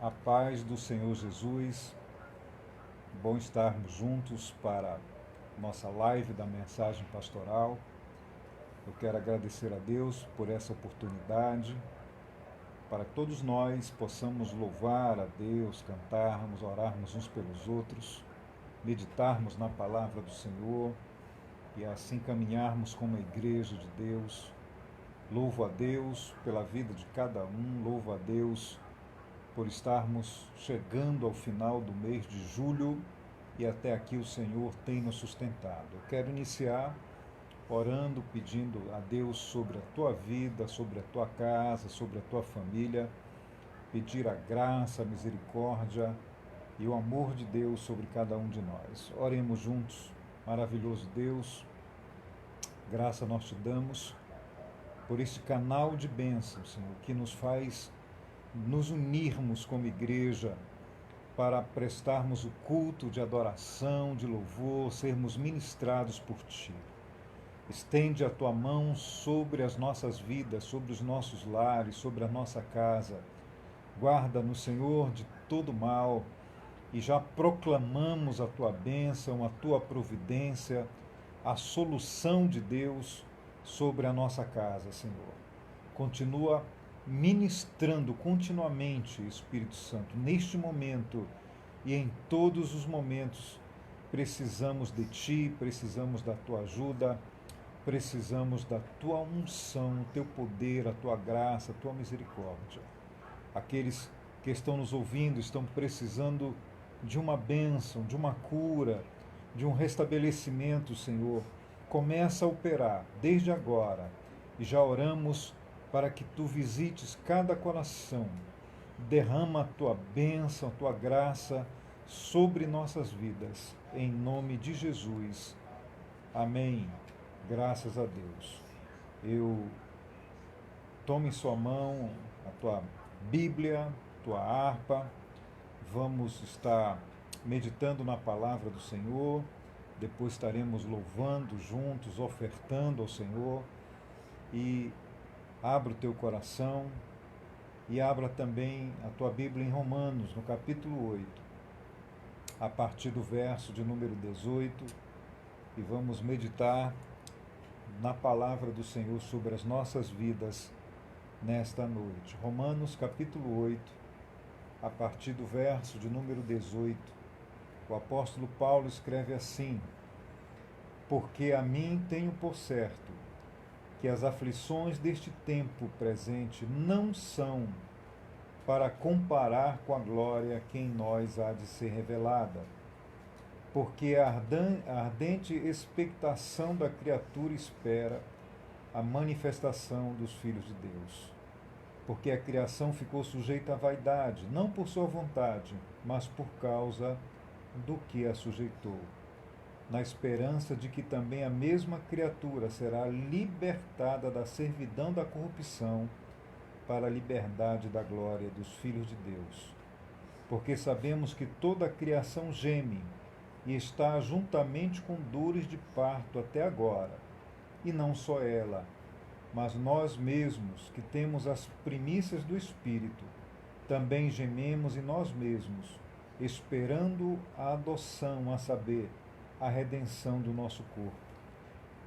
A paz do Senhor Jesus, bom estarmos juntos para nossa live da mensagem pastoral. Eu quero agradecer a Deus por essa oportunidade, para que todos nós possamos louvar a Deus, cantarmos, orarmos uns pelos outros, meditarmos na palavra do Senhor e assim caminharmos como a igreja de Deus. Louvo a Deus pela vida de cada um, louvo a Deus por estarmos chegando ao final do mês de julho e até aqui o Senhor tem nos sustentado. Eu quero iniciar orando, pedindo a Deus sobre a tua vida, sobre a tua casa, sobre a tua família, pedir a graça, a misericórdia e o amor de Deus sobre cada um de nós. Oremos juntos. Maravilhoso Deus, graça nós te damos por este canal de bênçãos, Senhor, que nos faz nos unirmos como igreja para prestarmos o culto de adoração, de louvor, sermos ministrados por Ti. Estende a Tua mão sobre as nossas vidas, sobre os nossos lares, sobre a nossa casa. Guarda-nos, Senhor, de todo mal e já proclamamos a Tua bênção, a Tua providência, a solução de Deus sobre a nossa casa, Senhor. Continua ministrando continuamente, Espírito Santo, neste momento e em todos os momentos. Precisamos de Ti, precisamos da Tua ajuda, precisamos da Tua unção, o Teu poder, a Tua graça, a Tua misericórdia. Aqueles que estão nos ouvindo estão precisando de uma bênção, de uma cura, de um restabelecimento, Senhor. Começa a operar desde agora e já oramos para que Tu visites cada coração, derrama a Tua bênção, a Tua graça sobre nossas vidas, em nome de Jesus. Amém. Graças a Deus. Tome em sua mão a tua Bíblia, tua harpa, vamos estar meditando na palavra do Senhor, depois estaremos louvando juntos, ofertando ao Senhor, e abra o teu coração e abra também a tua Bíblia em Romanos, no capítulo 8, a partir do verso de número 18, e vamos meditar na palavra do Senhor sobre as nossas vidas nesta noite. Romanos capítulo 8, a partir do verso de número 18, o apóstolo Paulo escreve assim: porque a mim tenho por certo que as aflições deste tempo presente não são para comparar com a glória que em nós há de ser revelada. Porque a ardente expectação da criatura espera a manifestação dos filhos de Deus. Porque a criação ficou sujeita à vaidade, não por sua vontade, mas por causa do que a sujeitou, na esperança de que também a mesma criatura será libertada da servidão da corrupção para a liberdade da glória dos filhos de Deus. Porque sabemos que toda a criação geme e está juntamente com dores de parto até agora, e não só ela, mas nós mesmos, que temos as primícias do Espírito, também gememos em nós mesmos, esperando a adoção, a saber, a redenção do nosso corpo.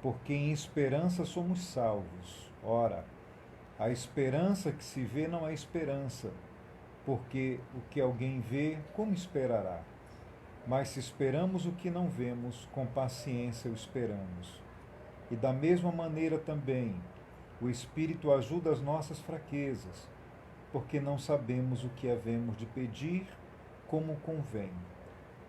Porque em esperança somos salvos. Ora, a esperança que se vê não é esperança, porque o que alguém vê, como esperará? Mas se esperamos o que não vemos, com paciência o esperamos. E da mesma maneira também, o Espírito ajuda as nossas fraquezas, porque não sabemos o que havemos de pedir como convém.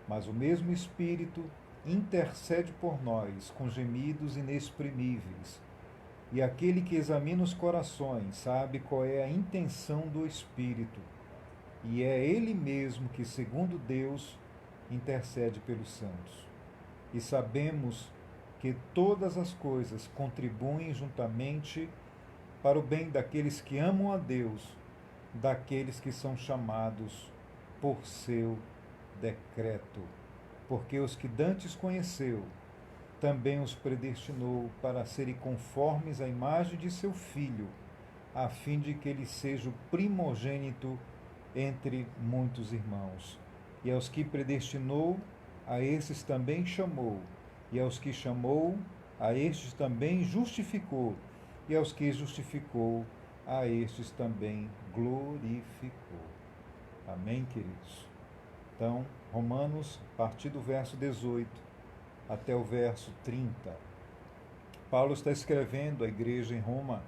Mas o mesmo Espírito intercede por nós com gemidos inexprimíveis. E aquele que examina os corações sabe qual é a intenção do Espírito, e é Ele mesmo que, segundo Deus, intercede pelos santos. E sabemos que todas as coisas contribuem juntamente para o bem daqueles que amam a Deus, daqueles que são chamados por seu decreto. Porque os que dantes conheceu, também os predestinou para serem conformes à imagem de seu Filho, a fim de que ele seja o primogênito entre muitos irmãos. E aos que predestinou, a esses também chamou. E aos que chamou, a estes também justificou. E aos que justificou, a estes também glorificou. Amém, queridos? Então, Romanos, a partir do verso 18 até o verso 30. Paulo está escrevendo à igreja em Roma.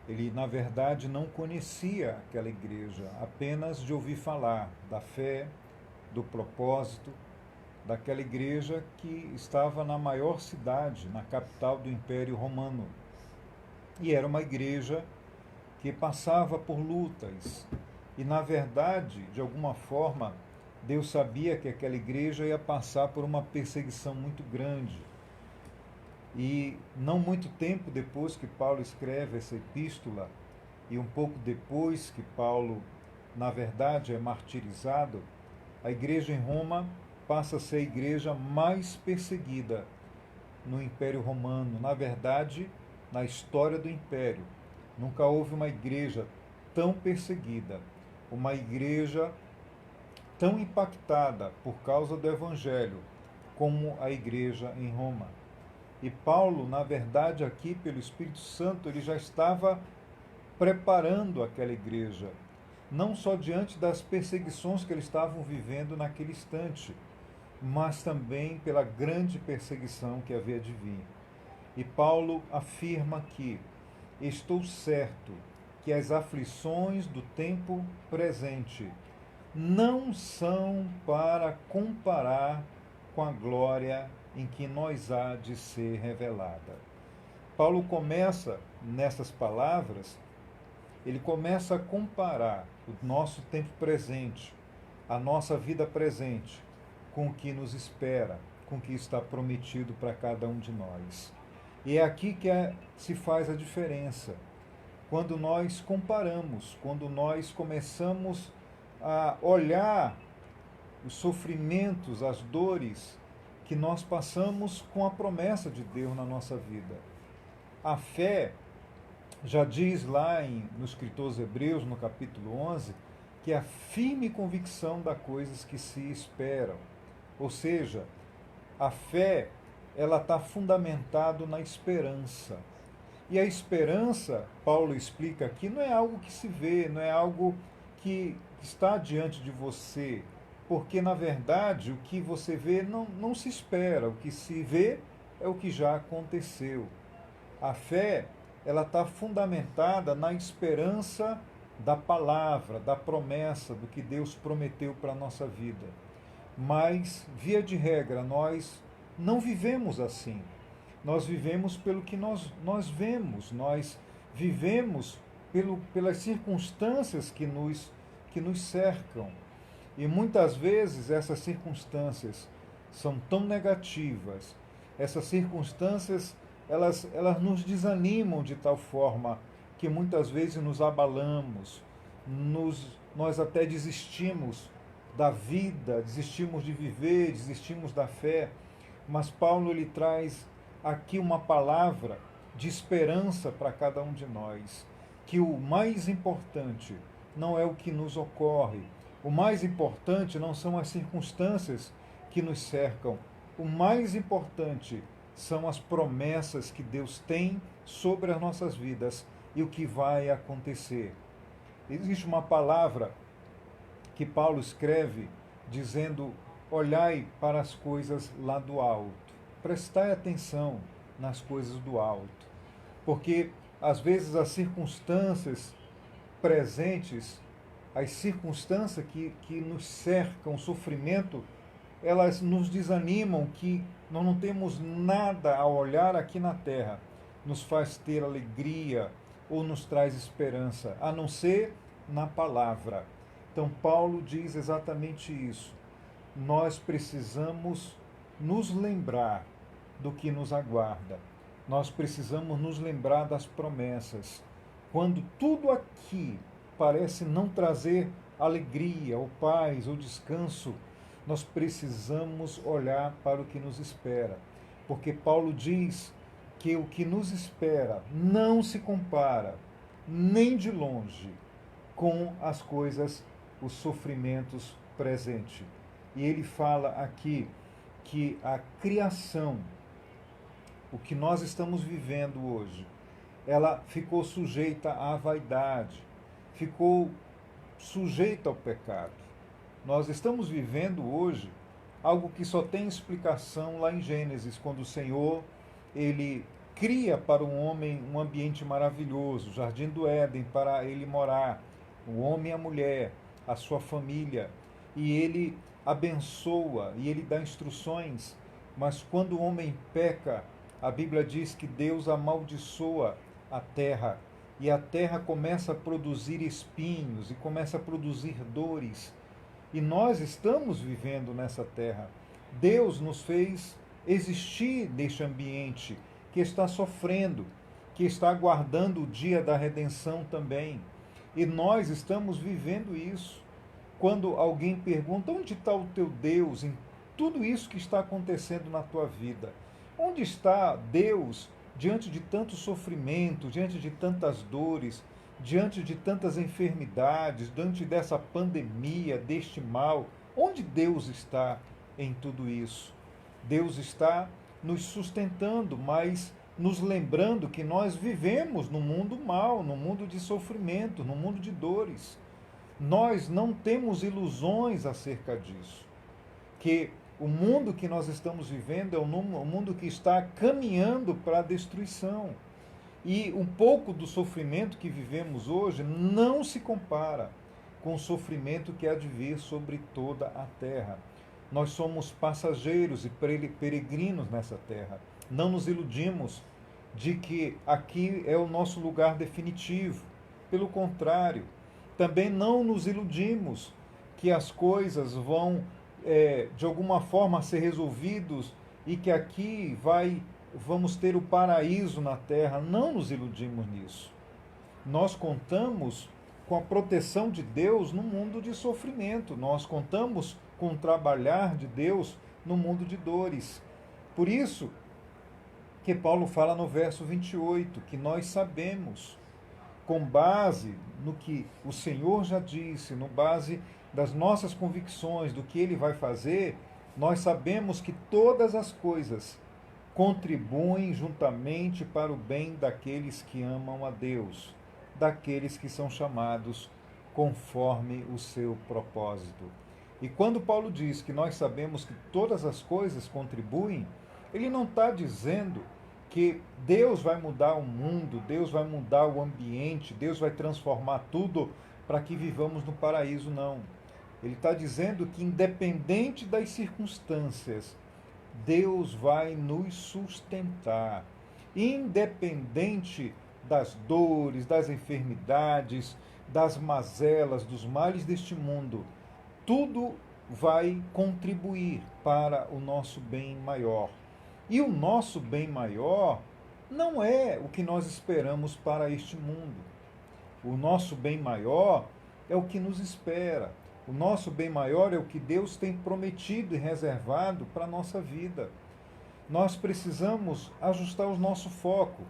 Ele, na verdade, não conhecia aquela igreja, apenas de ouvir falar da fé, do propósito, daquela igreja que estava na maior cidade, na capital do Império Romano. E era uma igreja que passava por lutas. E, na verdade, de alguma forma, Deus sabia que aquela igreja ia passar por uma perseguição muito grande. E não muito tempo depois que Paulo escreve essa epístola, e um pouco depois que Paulo, na verdade, é martirizado, a igreja em Roma passa a ser a igreja mais perseguida no Império Romano. Na verdade, na história do Império, nunca houve uma igreja tão perseguida, uma igreja tão impactada por causa do Evangelho como a igreja em Roma. E Paulo, na verdade, aqui pelo Espírito Santo, ele já estava preparando aquela igreja, não só diante das perseguições que eles estavam vivendo naquele instante, mas também pela grande perseguição que havia de vir. E Paulo afirma que estou certo que as aflições do tempo presente não são para comparar com a glória em que nós há de ser revelada. Paulo começa, nessas palavras, ele começa a comparar o nosso tempo presente, a nossa vida presente, com o que nos espera, com o que está prometido para cada um de nós. E é aqui que se faz a diferença. Quando nós comparamos, quando nós começamos a olhar os sofrimentos, as dores que nós passamos com a promessa de Deus na nossa vida. A fé, já diz lá no escritor aos Hebreus, no capítulo 11, que é a firme convicção das coisas que se esperam. Ou seja, a fé, ela está fundamentada na esperança. E a esperança, Paulo explica aqui, não é algo que se vê, não é algo que está diante de você, porque, na verdade, o que você vê não se espera, o que se vê é o que já aconteceu. A fé, ela está fundamentada na esperança da palavra, da promessa, do que Deus prometeu para a nossa vida. Mas, via de regra, nós não vivemos assim. Nós vivemos pelo que nós vemos, nós vivemos pelas circunstâncias que nos cercam. E muitas vezes essas circunstâncias são tão negativas, essas circunstâncias elas nos desanimam de tal forma que muitas vezes nos abalamos, nós até desistimos da vida, desistimos de viver, desistimos da fé. Mas Paulo ele traz aqui uma palavra de esperança para cada um de nós, que o mais importante não é o que nos ocorre, o mais importante não são as circunstâncias que nos cercam, o mais importante são as promessas que Deus tem sobre as nossas vidas e o que vai acontecer. Existe uma palavra que Paulo escreve dizendo: olhai para as coisas lá do alto. Prestai atenção nas coisas do alto. Porque, às vezes, as circunstâncias presentes, as circunstâncias que nos cercam, o sofrimento, elas nos desanimam, que nós não temos nada a olhar aqui na terra, nos faz ter alegria ou nos traz esperança, a não ser na palavra. Então, Paulo diz exatamente isso. Nós precisamos nos lembrar do que nos aguarda. Nós precisamos nos lembrar das promessas. Quando tudo aqui parece não trazer alegria, ou paz, ou descanso, nós precisamos olhar para o que nos espera. Porque Paulo diz que o que nos espera não se compara, nem de longe, com as coisas, os sofrimentos presentes. E ele fala aqui que a criação, o que nós estamos vivendo hoje, ela ficou sujeita à vaidade, ficou sujeita ao pecado. Nós estamos vivendo hoje algo que só tem explicação lá em Gênesis, quando o Senhor, ele cria para o homem um ambiente maravilhoso, o Jardim do Éden, para ele morar, o homem e a mulher, a sua família, e ele abençoa e ele dá instruções, mas quando o homem peca, a Bíblia diz que Deus amaldiçoa a terra, e a terra começa a produzir espinhos e começa a produzir dores. E nós estamos vivendo nessa terra. Deus nos fez existir neste ambiente que está sofrendo, que está aguardando o dia da redenção também. E nós estamos vivendo isso. Quando alguém pergunta, onde está o teu Deus em tudo isso que está acontecendo na tua vida? Onde está Deus diante de tanto sofrimento, diante de tantas dores, diante de tantas enfermidades, diante dessa pandemia, deste mal? Onde Deus está em tudo isso? Deus está nos sustentando, mas nos lembrando que nós vivemos num mundo mau, num mundo de sofrimento, num mundo de dores. Nós não temos ilusões acerca disso. Que o mundo que nós estamos vivendo é um mundo que está caminhando para a destruição. E um pouco do sofrimento que vivemos hoje não se compara com o sofrimento que há de vir sobre toda a terra. Nós somos passageiros e peregrinos nessa terra. Não nos iludimos de que aqui é o nosso lugar definitivo. Pelo contrário, também não nos iludimos que as coisas vão de alguma forma ser resolvidos e que aqui vamos ter o paraíso na terra. Não nos iludimos nisso. Nós contamos com a proteção de Deus no mundo de sofrimento. Nós contamos com o trabalhar de Deus no mundo de dores. Por isso que Paulo fala no verso 28, que nós sabemos, com base no que o Senhor já disse, no base das nossas convicções, do que Ele vai fazer, nós sabemos que todas as coisas contribuem juntamente para o bem daqueles que amam a Deus, daqueles que são chamados conforme o seu propósito. E quando Paulo diz que nós sabemos que todas as coisas contribuem, ele não está dizendo que Deus vai mudar o mundo, Deus vai mudar o ambiente, Deus vai transformar tudo para que vivamos no paraíso, não. Ele está dizendo que, independente das circunstâncias, Deus vai nos sustentar. Independente das dores, das enfermidades, das mazelas, dos males deste mundo, tudo vai contribuir para o nosso bem maior. E o nosso bem maior não é o que nós esperamos para este mundo. O nosso bem maior é o que nos espera. O nosso bem maior é o que Deus tem prometido e reservado para a nossa vida. Nós precisamos ajustar o nosso foco.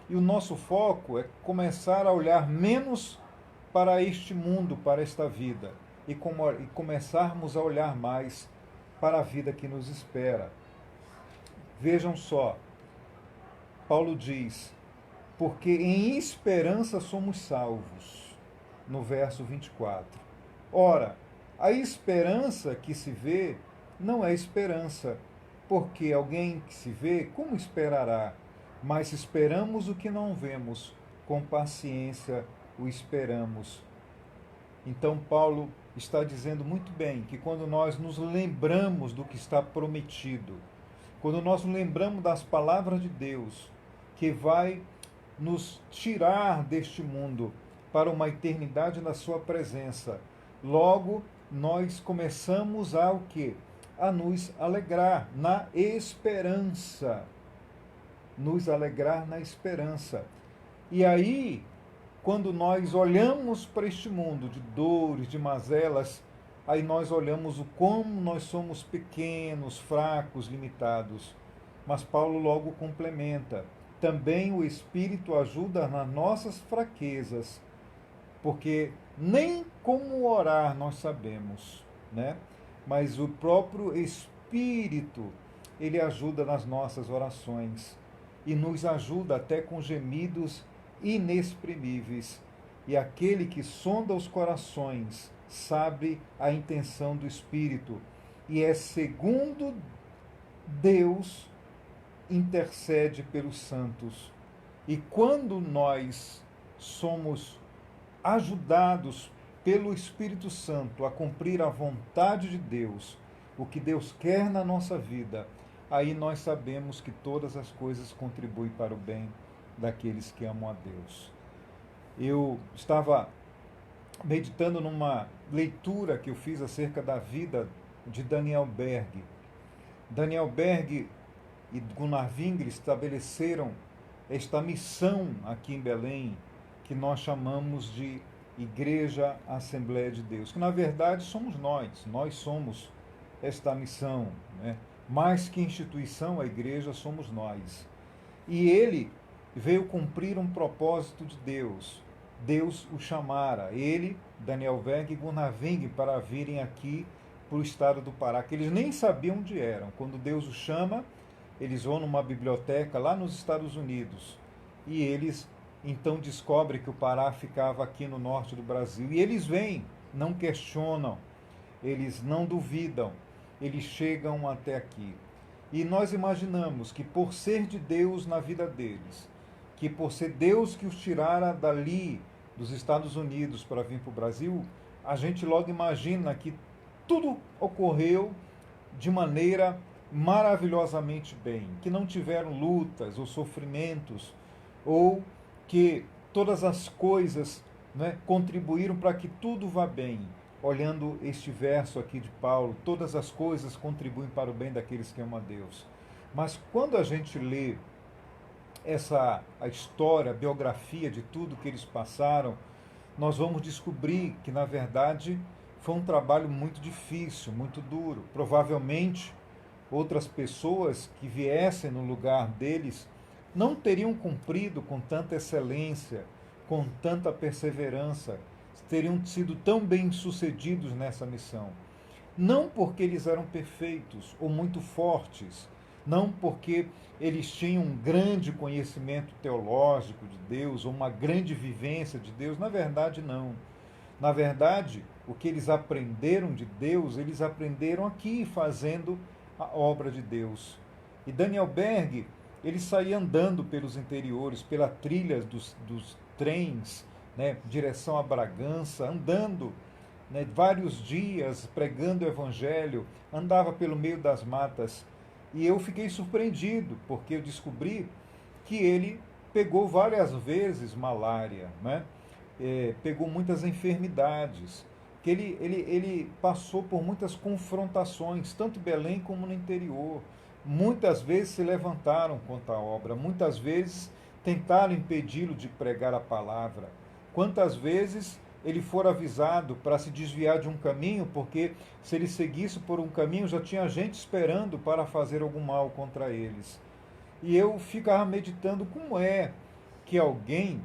E o nosso foco é começar a olhar menos para este mundo, para esta vida, e começarmos a olhar mais para a vida que nos espera. Vejam só, Paulo diz, porque em esperança somos salvos, no verso 24. Ora, a esperança que se vê não é esperança, porque alguém que se vê, como esperará? Mas esperamos o que não vemos, com paciência o esperamos. Então Paulo está dizendo muito bem que quando nós nos lembramos do que está prometido, quando nós nos lembramos das palavras de Deus, que vai nos tirar deste mundo para uma eternidade na sua presença, logo nós começamos a o quê? A nos alegrar na esperança. Nos alegrar na esperança. E aí, quando nós olhamos para este mundo de dores, de mazelas, aí nós olhamos o como nós somos pequenos, fracos, limitados. Mas Paulo logo complementa: também o Espírito ajuda nas nossas fraquezas, porque nem como orar nós sabemos, né? Mas o próprio Espírito, ele ajuda nas nossas orações e nos ajuda até com gemidos inexprimíveis. E aquele que sonda os corações sabe a intenção do Espírito, e é segundo Deus intercede pelos santos. E quando nós somos ajudados pelo Espírito Santo a cumprir a vontade de Deus, o que Deus quer na nossa vida, aí nós sabemos que todas as coisas contribuem para o bem daqueles que amam a Deus. Eu estava meditando numa leitura que eu fiz acerca da vida de Daniel Berg. Daniel Berg e Gunnar Wingre estabeleceram esta missão aqui em Belém, que nós chamamos de Igreja Assembleia de Deus, que na verdade somos nós somos esta missão, né? Mais que instituição, a igreja somos nós. E ele veio cumprir um propósito de Deus. Deus o chamara, ele, Daniel Berg e Gunnar Wingre, para virem aqui para o estado do Pará, que eles nem sabiam onde eram. Quando Deus os chama, eles vão numa biblioteca lá nos Estados Unidos e eles então descobrem que o Pará ficava aqui no norte do Brasil. E eles vêm, não questionam, eles não duvidam, eles chegam até aqui. E nós imaginamos que por ser de Deus na vida deles, que por ser Deus que os tirara dali, dos Estados Unidos, para vir para o Brasil, a gente logo imagina que tudo ocorreu de maneira maravilhosamente bem, que não tiveram lutas ou sofrimentos, ou que todas as coisas, né, contribuíram para que tudo vá bem. Olhando este verso aqui de Paulo, todas as coisas contribuem para o bem daqueles que amam a Deus. Mas quando a gente lê a história, a biografia de tudo que eles passaram, nós vamos descobrir que, na verdade, foi um trabalho muito difícil, muito duro. Provavelmente, outras pessoas que viessem no lugar deles não teriam cumprido com tanta excelência, com tanta perseverança, teriam sido tão bem-sucedidos nessa missão. Não porque eles eram perfeitos ou muito fortes, não porque eles tinham um grande conhecimento teológico de Deus ou uma grande vivência de Deus. Na verdade, não. Na verdade, o que eles aprenderam de Deus, eles aprenderam aqui, fazendo a obra de Deus. E Daniel Berg, ele saía andando pelos interiores, pela trilha dos trens, né, direção a Bragança, andando, né, vários dias pregando o evangelho, andava pelo meio das matas. E eu fiquei surpreendido, porque eu descobri que ele pegou várias vezes malária, né? Pegou muitas enfermidades, que ele passou por muitas confrontações, tanto em Belém como no interior. Muitas vezes se levantaram contra a obra, muitas vezes tentaram impedi-lo de pregar a palavra. Quantas vezes ele for avisado para se desviar de um caminho, porque se ele seguisse por um caminho já tinha gente esperando para fazer algum mal contra eles. E eu ficava meditando como é que alguém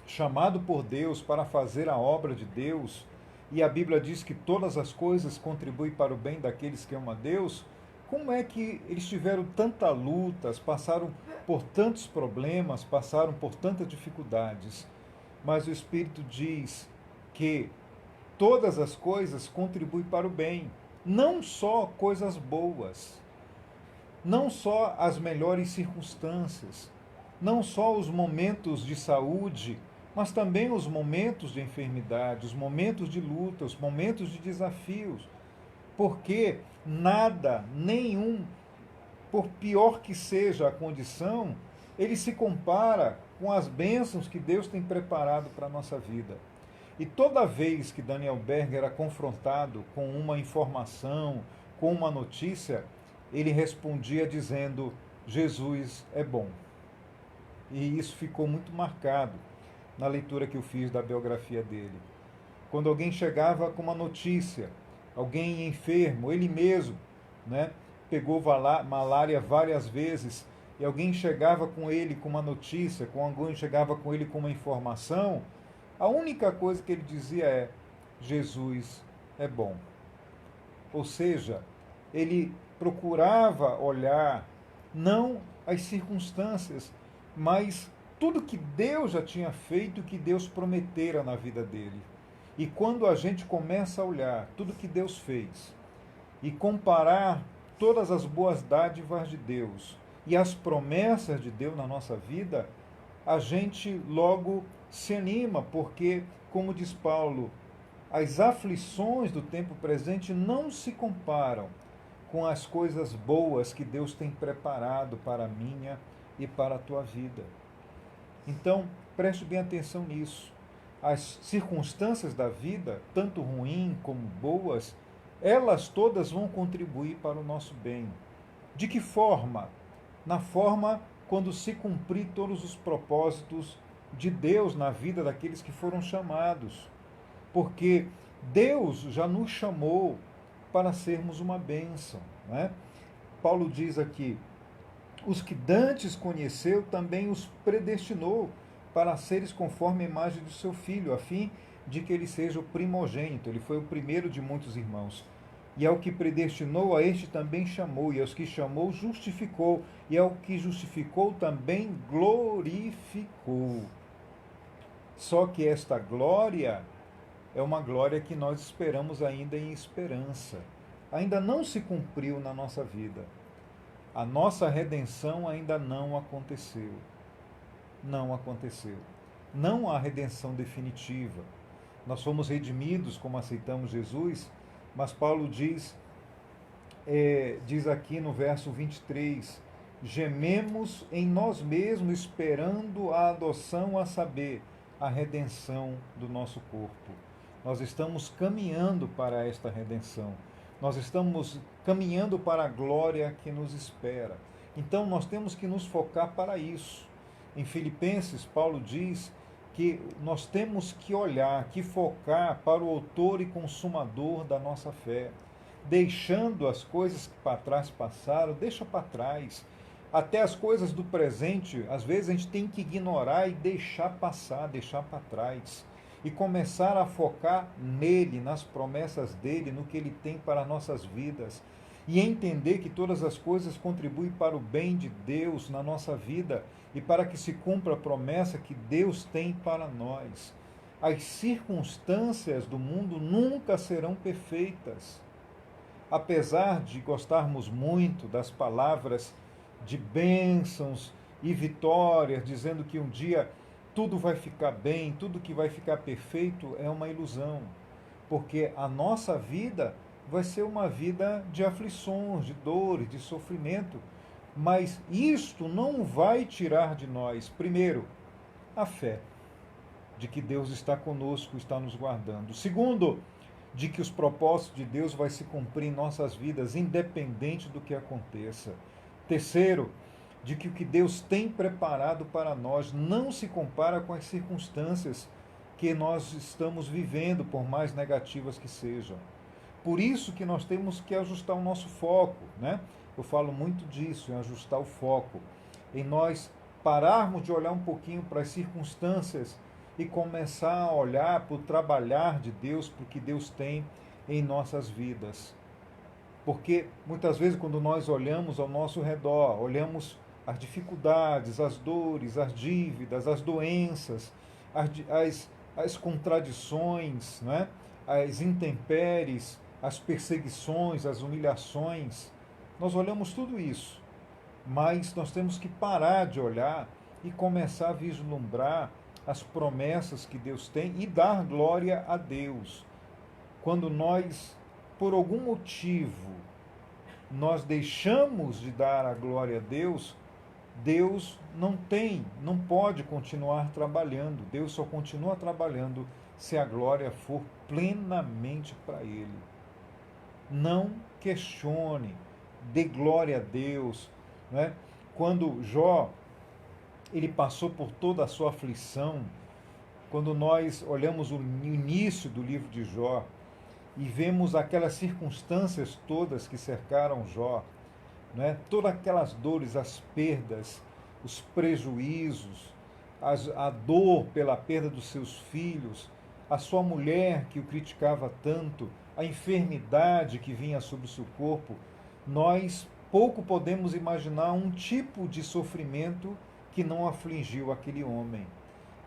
chamado por Deus para fazer a obra de Deus, e a Bíblia diz que todas as coisas contribuem para o bem daqueles que amam a Deus, como é que eles tiveram tantas lutas, passaram por tantos problemas, passaram por tantas dificuldades? Mas o Espírito diz que todas as coisas contribuem para o bem, não só coisas boas, não só as melhores circunstâncias, não só os momentos de saúde, mas também os momentos de enfermidade, os momentos de luta, os momentos de desafios, porque nada, nenhum, por pior que seja a condição, ele se compara com as bênçãos que Deus tem preparado para a nossa vida. E toda vez que Daniel Berg era confrontado com uma informação, com uma notícia, ele respondia dizendo: Jesus é bom. E isso ficou muito marcado na leitura que eu fiz da biografia dele. Quando alguém chegava com uma notícia, alguém enfermo, ele mesmo, né, pegou malária várias vezes, e alguém chegava com ele com uma notícia, com alguém chegava com ele com uma informação, A única coisa que ele dizia é: Jesus é bom. Ou seja, ele procurava olhar não as circunstâncias, mas tudo que Deus já tinha feito, que Deus prometera na vida dele. E quando a gente começa a olhar tudo que Deus fez e comparar todas as boas dádivas de Deus e as promessas de Deus na nossa vida, a gente logo se anima, porque, como diz Paulo, as aflições do tempo presente não se comparam com as coisas boas que Deus tem preparado para a minha e para a tua vida. Então, preste bem atenção nisso. As circunstâncias da vida, tanto ruins como boas, elas todas vão contribuir para o nosso bem. De que forma? Na forma quando se cumprir todos os propósitos de Deus na vida daqueles que foram chamados. Porque Deus já nos chamou para sermos uma bênção, né? Paulo diz aqui: os que dantes conheceu, também os predestinou para seres conforme a imagem do seu filho, a fim de que ele seja o primogênito. Ele foi o primeiro de muitos irmãos. E ao que predestinou, a este também chamou, e aos que chamou, justificou, e ao que justificou, também glorificou. Só que esta glória é uma glória que nós esperamos ainda em esperança. Ainda não se cumpriu na nossa vida. A nossa redenção ainda não aconteceu. Não aconteceu. Não há redenção definitiva. Nós fomos redimidos como aceitamos Jesus, mas Paulo diz aqui no verso 23, gememos em nós mesmos esperando a adoção, a saber, a redenção do nosso corpo. Nós estamos caminhando para esta redenção. Nós estamos caminhando para a glória que nos espera. Então nós temos que nos focar para isso. Em Filipenses, Paulo diz que nós temos que olhar, que focar para o autor e consumador da nossa fé. Deixando as coisas que para trás passaram, deixa para trás. Até as coisas do presente, às vezes a gente tem que ignorar e deixar passar, deixar para trás. E começar a focar nele, nas promessas dele, no que ele tem para nossas vidas. E entender que todas as coisas contribuem para o bem de Deus na nossa vida e para que se cumpra a promessa que Deus tem para nós. As circunstâncias do mundo nunca serão perfeitas. Apesar de gostarmos muito das palavras de bênçãos e vitórias, dizendo que um dia tudo vai ficar bem, tudo que vai ficar perfeito, é uma ilusão. Porque a nossa vida vai ser uma vida de aflições, de dores, de sofrimento. Mas isto não vai tirar de nós, primeiro, a fé de que Deus está conosco, está nos guardando. Segundo, de que os propósitos de Deus vai se cumprir em nossas vidas, independente do que aconteça. Terceiro, de que o que Deus tem preparado para nós não se compara com as circunstâncias que nós estamos vivendo, por mais negativas que sejam. Por isso que nós temos que ajustar o nosso foco, né? Eu falo muito disso, em ajustar o foco, em nós pararmos de olhar um pouquinho para as circunstâncias e começar a olhar para o trabalhar de Deus, para o que Deus tem em nossas vidas. Porque muitas vezes quando nós olhamos ao nosso redor, olhamos as dificuldades, as dores, as dívidas, as doenças, as contradições, né? As intempéries, as perseguições, as humilhações, nós olhamos tudo isso, mas nós temos que parar de olhar e começar a vislumbrar as promessas que Deus tem e dar glória a Deus. Quando nós, por algum motivo, nós deixamos de dar a glória a Deus, Deus não pode continuar trabalhando. Deus só continua trabalhando se a glória for plenamente para Ele. Não questione, dê glória a Deus. Não é? Quando Jó ele passou por toda a sua aflição, quando nós olhamos o início do livro de Jó e vemos aquelas circunstâncias todas que cercaram Jó, não é? Todas aquelas dores, as perdas, os prejuízos, a dor pela perda dos seus filhos, a sua mulher que o criticava tanto, a enfermidade que vinha sobre o seu corpo, nós pouco podemos imaginar um tipo de sofrimento que não afligiu aquele homem.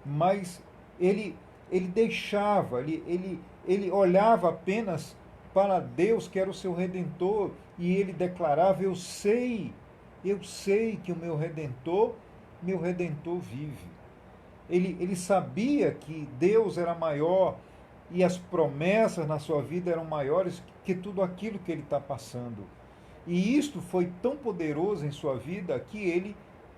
Mas ele, ele deixava, ele olhava apenas para Deus, que era o seu Redentor, e ele declarava: eu sei que o meu Redentor vive. Ele sabia que Deus era maior e as promessas na sua vida eram maiores que tudo aquilo que ele está passando. E isto foi tão poderoso em sua vida que ele,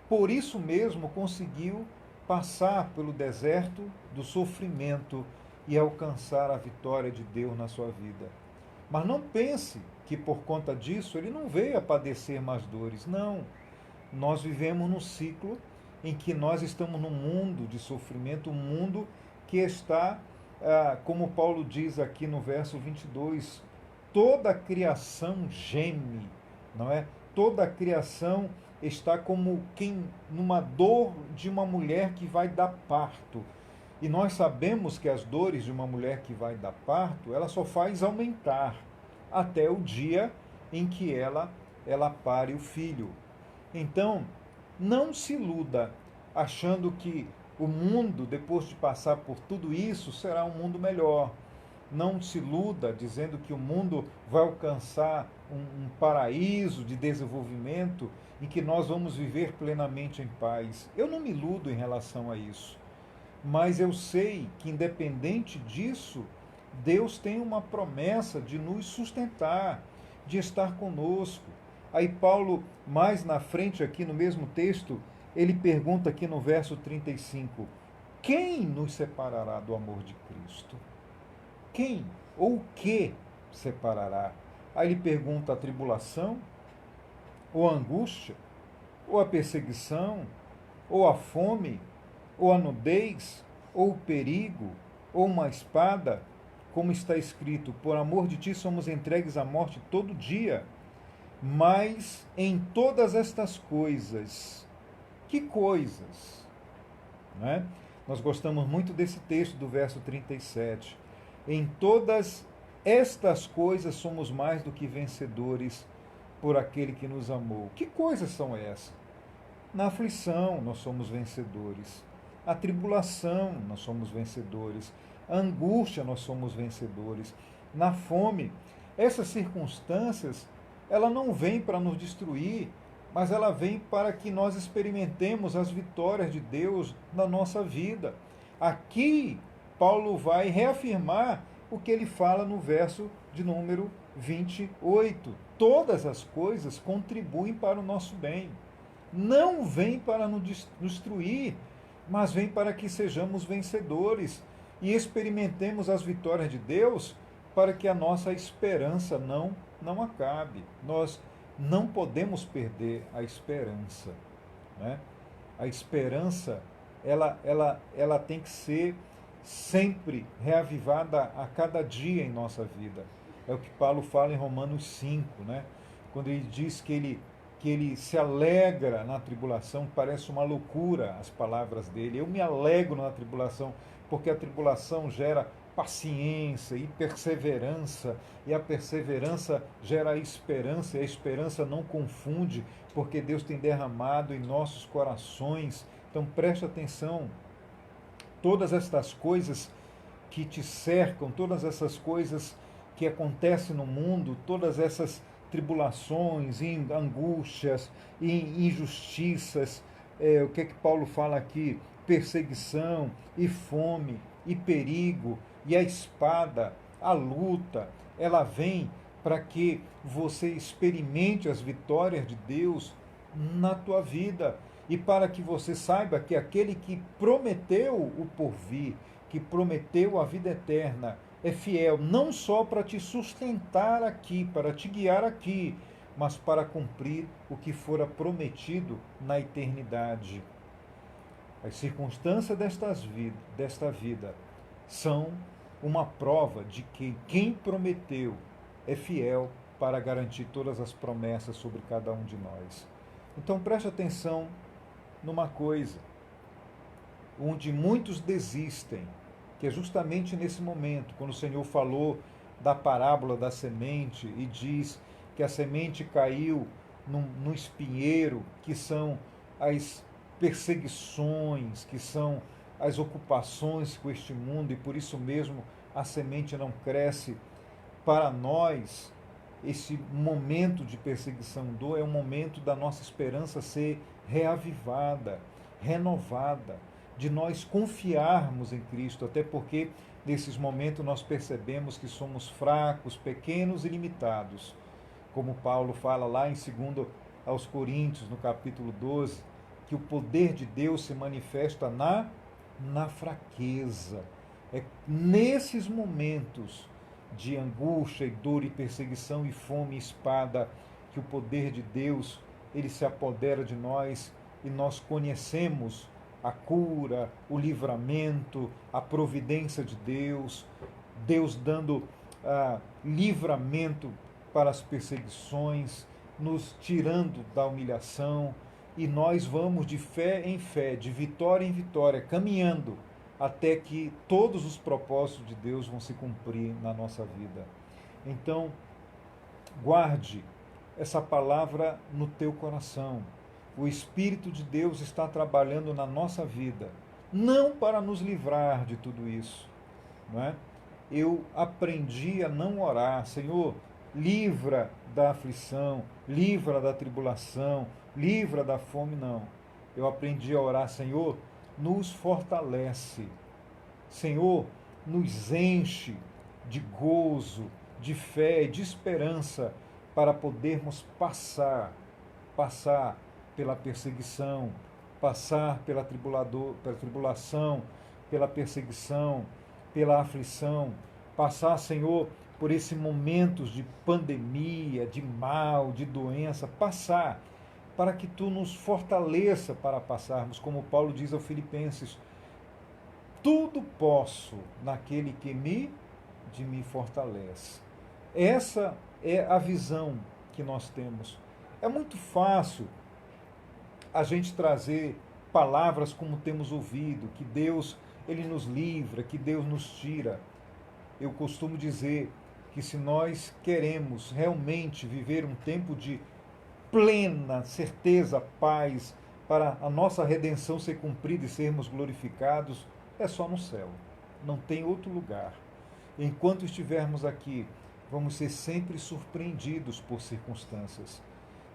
por isso mesmo, conseguiu passar pelo deserto do sofrimento e alcançar a vitória de Deus na sua vida. Mas não pense que por conta disso ele não veio a padecer mais dores. Não. Nós vivemos num ciclo em que nós estamos num mundo de sofrimento, um mundo que está, como Paulo diz aqui no verso 22, toda a criação geme, não é? Toda a criação está como quem numa dor de uma mulher que vai dar parto. E nós sabemos que as dores de uma mulher que vai dar parto, ela só faz aumentar até o dia em que ela pare o filho. Então, não se iluda achando que o mundo, depois de passar por tudo isso, será um mundo melhor. Não se iluda dizendo que o mundo vai alcançar um paraíso de desenvolvimento em que nós vamos viver plenamente em paz. Eu não me iludo em relação a isso. Mas eu sei que, independente disso, Deus tem uma promessa de nos sustentar, de estar conosco. Aí Paulo, mais na frente aqui no mesmo texto, ele pergunta aqui no verso 35, quem nos separará do amor de Cristo? Quem ou o que separará? Aí ele pergunta: a tribulação, ou a angústia, ou a perseguição, ou a fome, ou a nudez, ou o perigo, ou uma espada, como está escrito: por amor de ti somos entregues à morte todo dia. Mas em todas estas coisas, que coisas? Não é? Nós gostamos muito desse texto do verso 37. Em todas estas coisas somos mais do que vencedores por aquele que nos amou. Que coisas são essas? Na aflição nós somos vencedores. A tribulação nós somos vencedores. A angústia nós somos vencedores. Na fome, essas circunstâncias, ela não vem para nos destruir, mas ela vem para que nós experimentemos as vitórias de Deus na nossa vida. Aqui, Paulo vai reafirmar o que ele fala no verso de número 28. Todas as coisas contribuem para o nosso bem. Não vem para nos destruir, mas vem para que sejamos vencedores e experimentemos as vitórias de Deus para que a nossa esperança não acabe. Nós não podemos perder a esperança, né? A esperança, ela tem que ser sempre reavivada a cada dia em nossa vida. É o que Paulo fala em Romanos 5, né? Quando ele diz que ele se alegra na tribulação, parece uma loucura as palavras dele. Eu me alegro na tribulação, porque a tribulação gera paciência e perseverança, e a perseverança gera esperança, e a esperança não confunde, porque Deus tem derramado em nossos corações. Então preste atenção, todas estas coisas que te cercam, todas essas coisas que acontecem no mundo, todas essas tribulações, angústias, injustiças, o que é que Paulo fala aqui? Perseguição e fome e perigo e a espada, a luta, ela vem para que você experimente as vitórias de Deus na tua vida e para que você saiba que aquele que prometeu o porvir, que prometeu a vida eterna, é fiel não só para te sustentar aqui, para te guiar aqui, mas para cumprir o que fora prometido na eternidade. As circunstâncias desta vida são uma prova de que quem prometeu é fiel para garantir todas as promessas sobre cada um de nós. Então preste atenção numa coisa. onde muitos desistem, que é justamente nesse momento, quando o Senhor falou da parábola da semente e diz que a semente caiu no espinheiro, que são as perseguições, que são as ocupações com este mundo, e por isso mesmo a semente não cresce. Para nós, esse momento de perseguição e dor é um momento da nossa esperança ser reavivada, renovada, de nós confiarmos em Cristo, até porque nesses momentos nós percebemos que somos fracos, pequenos e limitados. Como Paulo fala lá em 2 aos Coríntios, no capítulo 12, que o poder de Deus se manifesta na fraqueza. É nesses momentos de angústia e dor e perseguição e fome e espada que o poder de Deus ele se apodera de nós e nós conhecemos a cura, o livramento, a providência de Deus, Deus dando livramento para as perseguições, nos tirando da humilhação, e nós vamos de fé em fé, de vitória em vitória, caminhando até que todos os propósitos de Deus vão se cumprir na nossa vida. Então, guarde essa palavra no teu coração. O Espírito de Deus está trabalhando na nossa vida, não para nos livrar de tudo isso, não é? Eu aprendi a não orar, Senhor, livra da aflição, livra da tribulação, livra da fome, não. Eu aprendi a orar, Senhor, nos fortalece. Senhor, nos enche de gozo, de fé, de esperança, para podermos passar pela perseguição, passar pela tribulação, pela perseguição, pela aflição, passar, Senhor, por esses momentos de pandemia, de mal, de doença, passar, para que Tu nos fortaleça para passarmos, como Paulo diz aos Filipenses, tudo posso naquele que me fortalece. Essa é a visão que nós temos. É muito fácil a gente trazer palavras como temos ouvido, que Deus ele nos livra, que Deus nos tira. Eu costumo dizer que se nós queremos realmente viver um tempo de plena certeza, paz, para a nossa redenção ser cumprida e sermos glorificados, é só no céu. Não tem outro lugar. Enquanto estivermos aqui, vamos ser sempre surpreendidos por circunstâncias.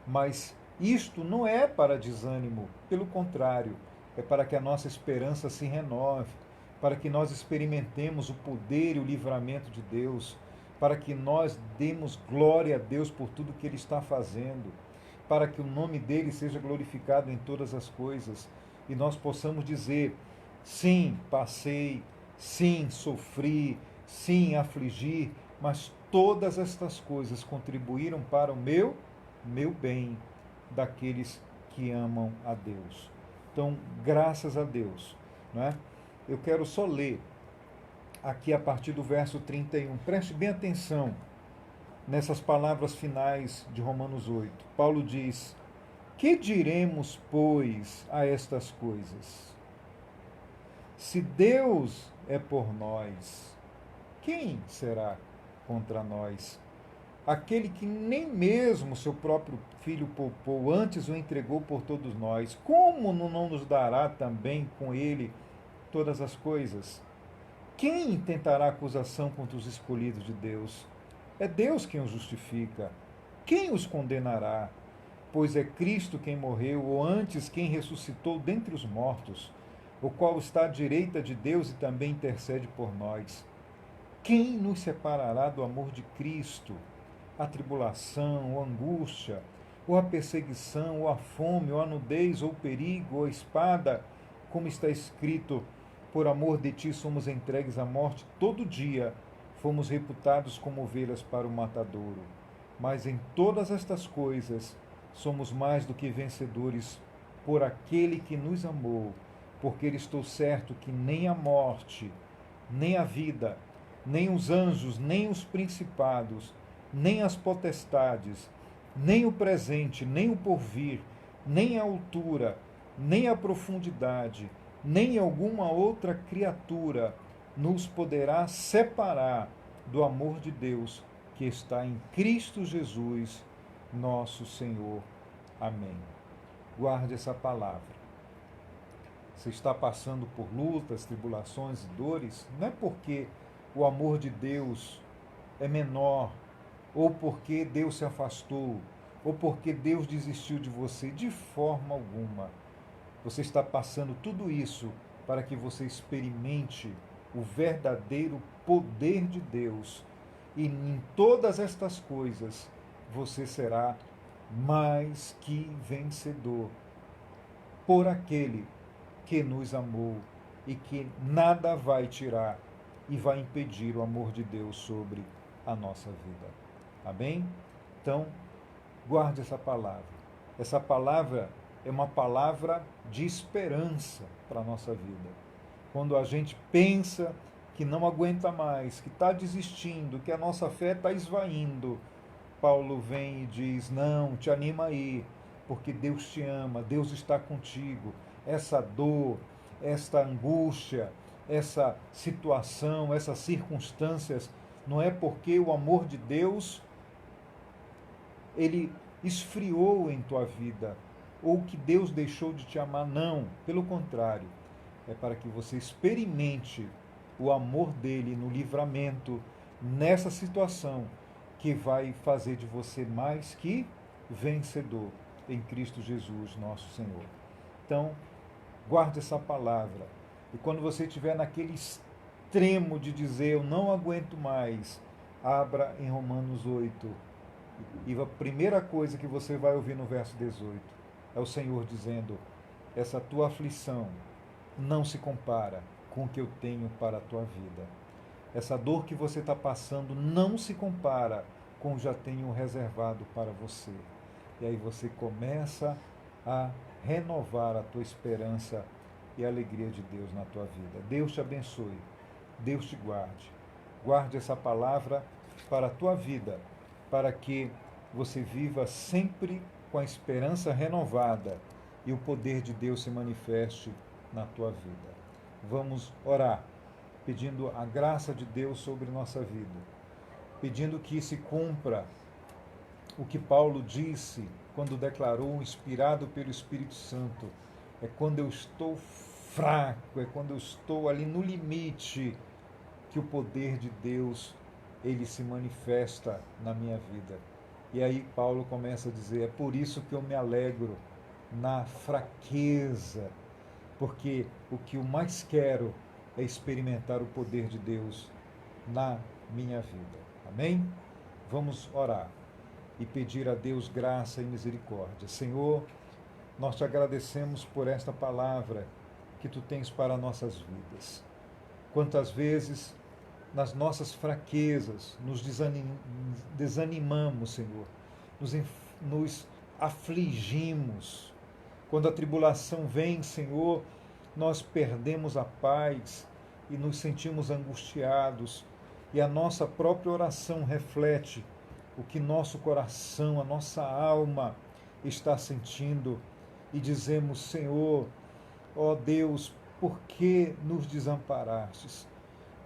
Mas isto não é para desânimo, pelo contrário, é para que a nossa esperança se renove, para que nós experimentemos o poder e o livramento de Deus, para que nós demos glória a Deus por tudo que Ele está fazendo, para que o nome dEle seja glorificado em todas as coisas, e nós possamos dizer, sim, passei, sim, sofri, sim, afligi, mas todas estas coisas contribuíram para o meu bem, daqueles que amam a Deus. Então, graças a Deus, não é? Eu quero só ler aqui a partir do verso 31. Preste bem atenção nessas palavras finais de Romanos 8. Paulo diz, que diremos, pois, a estas coisas? Se Deus é por nós, quem será contra nós? Aquele que nem mesmo seu próprio filho poupou, antes o entregou por todos nós, como não nos dará também com ele todas as coisas? Quem intentará acusação contra os escolhidos de Deus? É Deus quem os justifica. Quem os condenará? Pois é Cristo quem morreu, ou antes quem ressuscitou dentre os mortos, o qual está à direita de Deus e também intercede por nós. Quem nos separará do amor de Cristo? A tribulação, ou a angústia, ou a perseguição, ou a fome, ou a nudez, ou o perigo, ou a espada, como está escrito, por amor de ti somos entregues à morte todo dia, fomos reputados como ovelhas para o matadouro. Mas em todas estas coisas somos mais do que vencedores por aquele que nos amou, porque estou certo que nem a morte, nem a vida, nem os anjos, nem os principados, nem as potestades, nem o presente, nem o porvir, nem a altura, nem a profundidade, nem alguma outra criatura nos poderá separar do amor de Deus que está em Cristo Jesus, nosso Senhor. Amém. Guarde essa palavra. Você está passando por lutas, tribulações e dores, não é porque o amor de Deus é menor, ou porque Deus se afastou, ou porque Deus desistiu de você, de forma alguma. Você está passando tudo isso para que você experimente o verdadeiro poder de Deus. E em todas estas coisas você será mais que vencedor por aquele que nos amou e que nada vai tirar e vai impedir o amor de Deus sobre a nossa vida. Amém? Então, guarde essa palavra. Essa palavra é uma palavra de esperança para a nossa vida. Quando a gente pensa que não aguenta mais, que está desistindo, que a nossa fé está esvaindo, Paulo vem e diz: não, te anima aí, porque Deus te ama, Deus está contigo. Essa dor, esta angústia, essa situação, essas circunstâncias, não é porque o amor de Deus ele esfriou em tua vida, ou que Deus deixou de te amar, não. Pelo contrário, é para que você experimente o amor dele no livramento, nessa situação, que vai fazer de você mais que vencedor em Cristo Jesus, nosso Senhor. Então, guarde essa palavra. E quando você estiver naquele extremo de dizer, eu não aguento mais, abra em Romanos 8. E a primeira coisa que você vai ouvir no verso 18 é o Senhor dizendo: essa tua aflição não se compara com o que eu tenho para a tua vida. Essa dor que você está passando não se compara com o que já tenho reservado para você. E aí você começa a renovar a tua esperança e a alegria de Deus na tua vida. Deus te abençoe. Deus te guarde. Guarde essa palavra para a tua vida, para que você viva sempre com a esperança renovada e o poder de Deus se manifeste na tua vida. Vamos orar, pedindo a graça de Deus sobre nossa vida, pedindo que se cumpra o que Paulo disse quando declarou, inspirado pelo Espírito Santo: é quando eu estou fraco, é quando eu estou ali no limite, que o poder de Deus ele se manifesta na minha vida. E aí Paulo começa a dizer: é por isso que eu me alegro na fraqueza, porque o que eu mais quero é experimentar o poder de Deus na minha vida. Amém? Vamos orar e pedir a Deus graça e misericórdia. Senhor, nós te agradecemos por esta palavra que tu tens para nossas vidas. Quantas vezes nas nossas fraquezas nos desanimamos, Senhor, nos afligimos. Quando a tribulação vem, Senhor, nós perdemos a paz e nos sentimos angustiados, e a nossa própria oração reflete o que nosso coração, a nossa alma está sentindo, e dizemos: Senhor, ó Deus, por que nos desamparastes?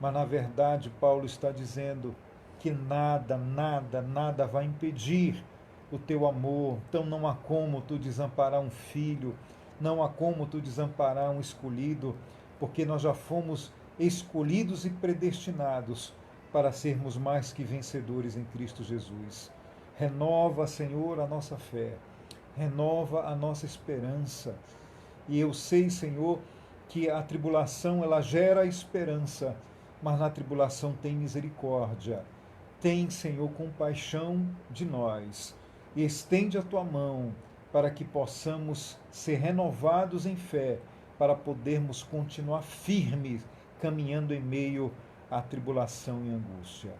Mas na verdade Paulo está dizendo que nada, nada, nada vai impedir o teu amor. Então não há como tu desamparar um filho, não há como tu desamparar um escolhido, porque nós já fomos escolhidos e predestinados para sermos mais que vencedores em Cristo Jesus. Renova, Senhor, a nossa fé, renova a nossa esperança. E eu sei, Senhor, que a tribulação ela gera esperança, mas na tribulação tem misericórdia. Tem, Senhor, compaixão de nós, e estende a tua mão para que possamos ser renovados em fé, para podermos continuar firmes, caminhando em meio à tribulação e angústia.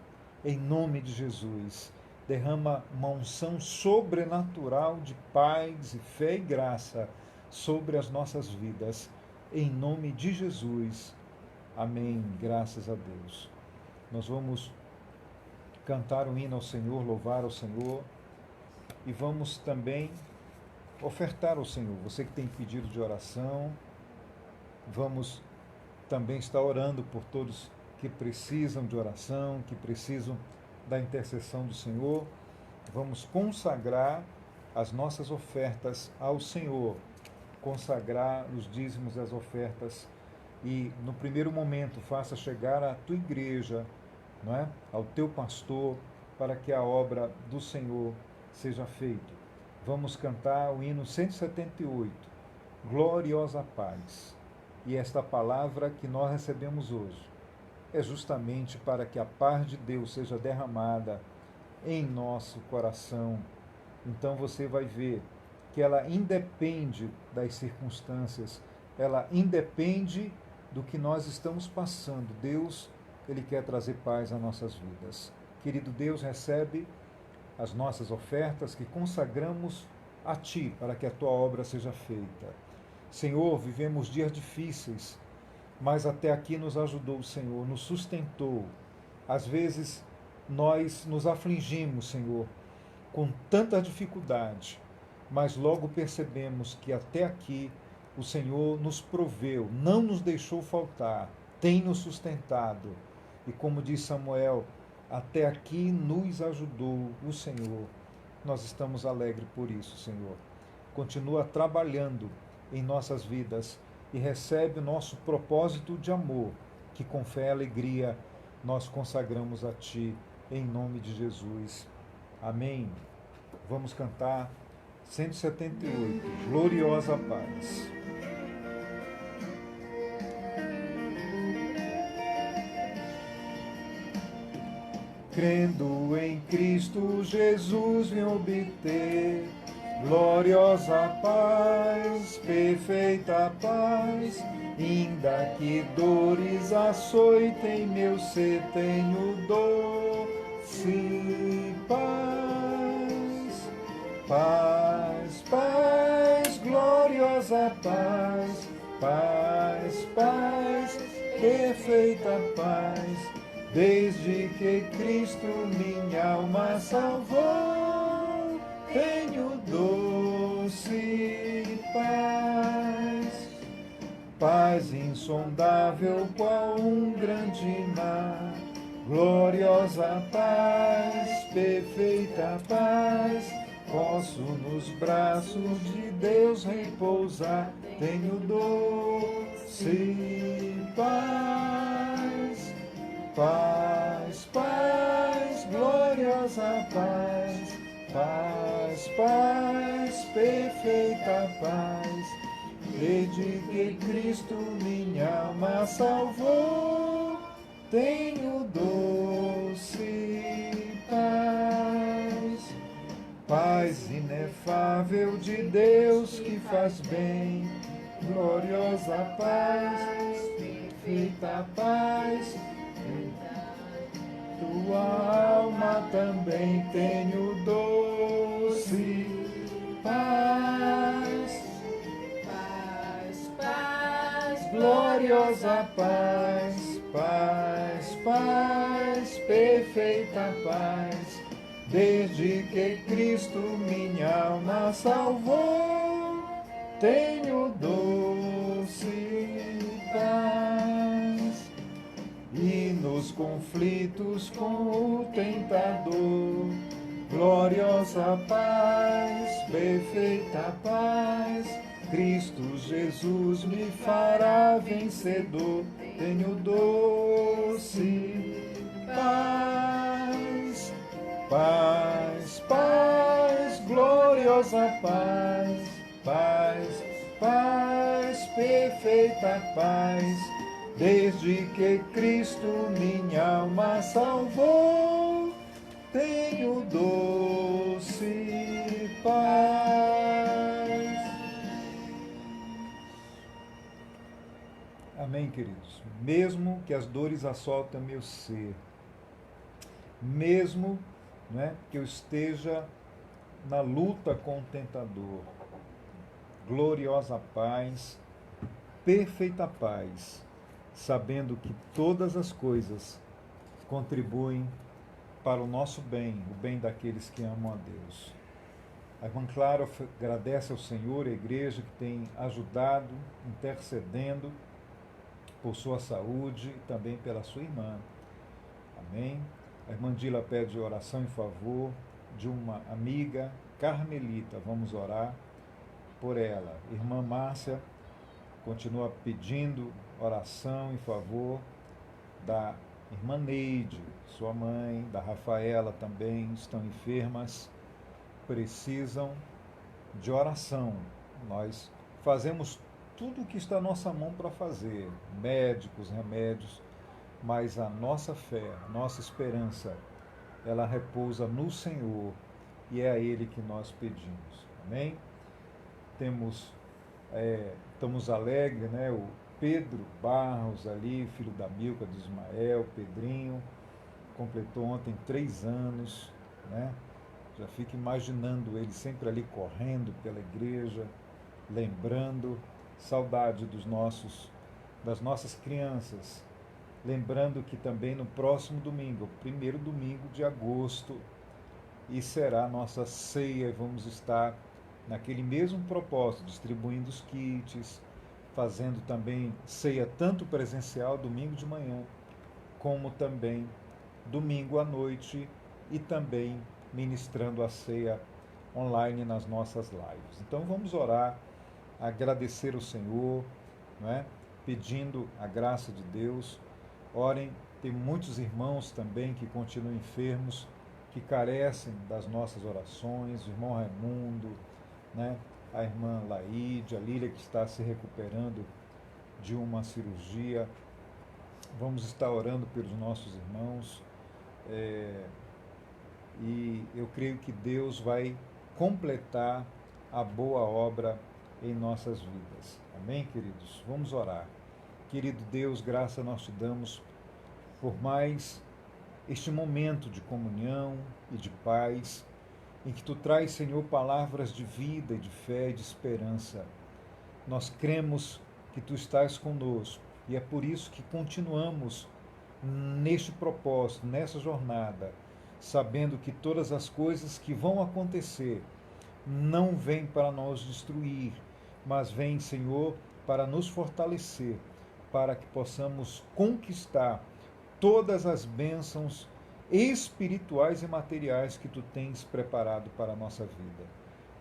Em nome de Jesus, derrama uma unção sobrenatural de paz e fé e graça sobre as nossas vidas. Em nome de Jesus. Amém. Graças a Deus. Nós vamos cantar um hino ao Senhor, louvar ao Senhor, e vamos também ofertar ao Senhor. Você que tem pedido de oração, Vamos também estar orando por todos que precisam de oração, que precisam da intercessão do Senhor. Vamos consagrar as nossas ofertas ao Senhor, consagrar os dízimos e as ofertas e, no primeiro momento, faça chegar à tua igreja, não é? Ao teu pastor, para que a obra do Senhor seja feita. Vamos cantar o hino 178, Gloriosa Paz. E esta palavra que nós recebemos hoje é justamente para que a paz de Deus seja derramada em nosso coração. Então você vai ver que ela independe das circunstâncias, ela independe do que nós estamos passando. Deus, Ele quer trazer paz às nossas vidas. Querido Deus, recebe as nossas ofertas que consagramos a Ti, para que a Tua obra seja feita. Senhor, vivemos dias difíceis, mas até aqui nos ajudou o Senhor, nos sustentou. Às vezes nós nos afligimos, Senhor, com tanta dificuldade, mas logo percebemos que até aqui o Senhor nos proveu, não nos deixou faltar, tem nos sustentado. E como diz Samuel, até aqui nos ajudou o Senhor. Nós estamos alegres por isso, Senhor. Continua trabalhando em nossas vidas e recebe o nosso propósito de amor, que com fé e alegria nós consagramos a Ti, em nome de Jesus. Amém. Vamos cantar 178, Gloriosa Paz. Crendo em Cristo Jesus vim obter gloriosa paz, perfeita paz, ainda que dores açoitem meu ser, tenho doce paz. Paz, paz, gloriosa paz, paz, paz, perfeita paz, desde que Cristo minha alma salvou, tenho doce paz. Paz insondável qual um grande mar, gloriosa paz, perfeita paz, posso nos braços de Deus repousar, tenho doce paz. Paz, paz, gloriosa paz, paz, paz, perfeita paz, desde que Cristo minha alma salvou, tenho doce paz. Paz inefável de Deus que faz bem, gloriosa paz, perfeita paz, tua alma também tenho doce paz. Paz, paz, gloriosa paz, paz, paz, perfeita paz, desde que Cristo minha alma salvou, tenho doce paz. E nos conflitos com o tentador, gloriosa paz, perfeita paz, Cristo Jesus me fará vencedor, tenho doce paz. Paz, paz, gloriosa paz, paz, paz, perfeita paz, desde que Cristo minha alma salvou, tenho doce paz. Amém, queridos? Mesmo que as dores assoltem meu ser, mesmo, né, que eu esteja na luta com o tentador, gloriosa paz, perfeita paz, sabendo que todas as coisas contribuem para o nosso bem, o bem daqueles que amam a Deus. A irmã Clara agradece ao Senhor, a igreja que tem ajudado, intercedendo, por sua saúde e também pela sua irmã. Amém? A irmã Dila pede oração em favor de uma amiga carmelita. Vamos orar por ela. Irmã Márcia continua pedindo oração em favor da irmã Neide, sua mãe, da Rafaela também, estão enfermas, precisam de oração. Nós fazemos tudo o que está à nossa mão para fazer, médicos, remédios, mas a nossa fé, a nossa esperança, ela repousa no Senhor e é a Ele que nós pedimos. Amém? Estamos alegres, né? O Pedro Barros ali, filho da Milka, de Ismael, Pedrinho, completou ontem 3 anos, né? Já fico imaginando ele sempre ali correndo pela igreja, lembrando, saudade das nossas crianças, lembrando que também no próximo domingo, o primeiro domingo de agosto, e será a nossa ceia, vamos estar naquele mesmo propósito, distribuindo os kits, fazendo também ceia tanto presencial, domingo de manhã, como também domingo à noite, e também ministrando a ceia online nas nossas lives. Então vamos orar, agradecer ao Senhor, né? Pedindo a graça de Deus. Orem, tem muitos irmãos também que continuam enfermos, que carecem das nossas orações, o irmão Raimundo, né? A irmã Laíde, a Lília, que está se recuperando de uma cirurgia. Vamos estar orando pelos nossos irmãos, e eu creio que Deus vai completar a boa obra em nossas vidas. Amém, queridos? Vamos orar. Querido Deus, graça nós te damos por mais este momento de comunhão e de paz, em que tu traz, Senhor, palavras de vida e de fé e de esperança. Nós cremos que tu estás conosco e é por isso que continuamos neste propósito, nessa jornada, sabendo que todas as coisas que vão acontecer não vêm para nos destruir, mas vêm, Senhor, para nos fortalecer, para que possamos conquistar todas as bênçãos espirituais e materiais que tu tens preparado para a nossa vida.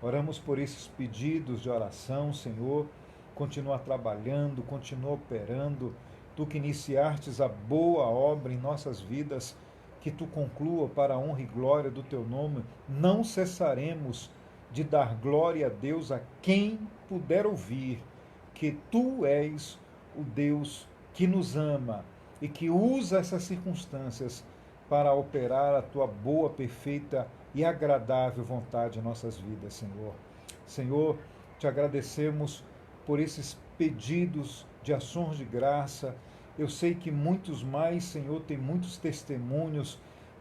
Oramos por esses pedidos de oração, Senhor. Continua trabalhando, continua operando. Tu que iniciastes a boa obra em nossas vidas, que tu conclua para a honra e glória do teu nome. Não cessaremos de dar glória a Deus a quem puder ouvir, que tu és o Deus que nos ama e que usa essas circunstâncias para operar a tua boa, perfeita e agradável vontade em nossas vidas, Senhor. Senhor, te agradecemos por esses pedidos de ações de graça. Eu sei que muitos mais, Senhor, têm muitos testemunhos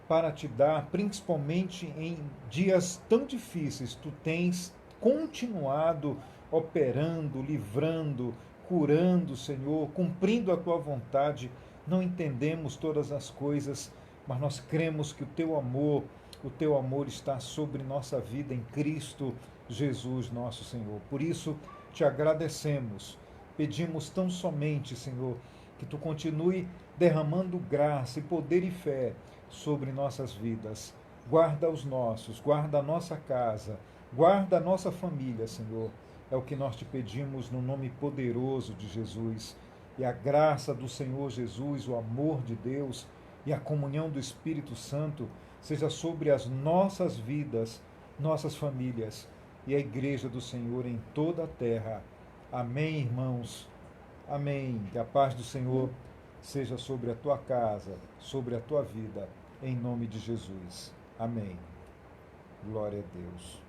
para te dar, principalmente em dias tão difíceis. Tu tens continuado operando, livrando, curando, Senhor, cumprindo a tua vontade. Não entendemos todas as coisas, mas nós cremos que o teu amor está sobre nossa vida em Cristo Jesus, nosso Senhor. Por isso, te agradecemos. Pedimos tão somente, Senhor, que tu continue derramando graça e poder e fé sobre nossas vidas. Guarda os nossos, guarda a nossa casa, guarda a nossa família, Senhor. É o que nós te pedimos no nome poderoso de Jesus. E a graça do Senhor Jesus, o amor de Deus e a comunhão do Espírito Santo seja sobre as nossas vidas, nossas famílias e a igreja do Senhor em toda a terra. Amém, irmãos. Amém. Que a paz do Senhor seja sobre a tua casa, sobre a tua vida, em nome de Jesus. Amém. Glória a Deus.